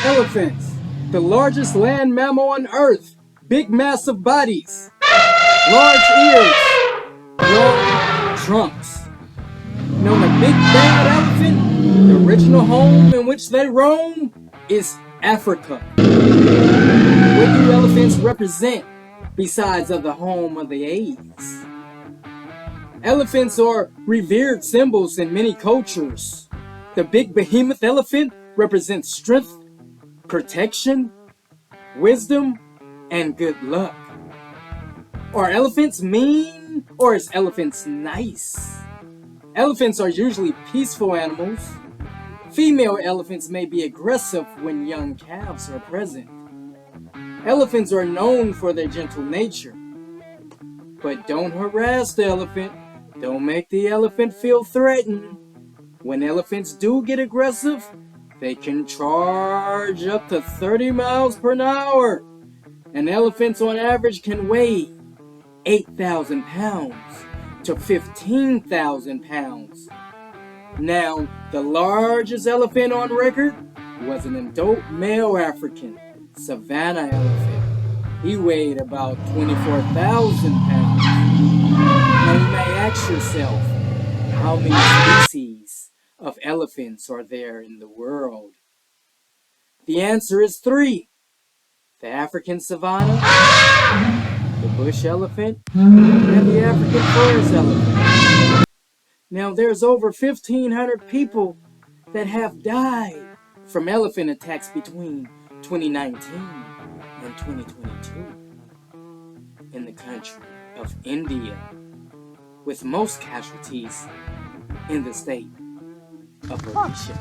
Elephants, the largest land mammal on Earth. Big massive bodies, large ears, long trunks. Known a big bad elephant, the original home in which they roam is Africa. What do elephants represent besides of the home of the apes? Elephants are revered symbols in many cultures. The big behemoth elephant represents strength, protection, wisdom, and good luck. Are elephants mean or is elephants nice? Elephants are usually peaceful animals. Female elephants may be aggressive when young calves are present. Elephants are known for their gentle nature. But don't harass the elephant. Don't make the elephant feel threatened. When elephants do get aggressive, they can charge up to 30 miles per hour. And elephants on average can weigh 8,000 pounds to 15,000 pounds. Now, the largest elephant on record was an adult male African, Savannah elephant. He weighed about 24,000 pounds. Now you may ask yourself, how many species of elephants are there in the world? The answer is 3. The African savanna, the bush elephant, and the African forest elephant. Now there's over 1,500 people that have died from elephant attacks between 2019 and 2022 in the country of India, with most casualties in the state of Odisha.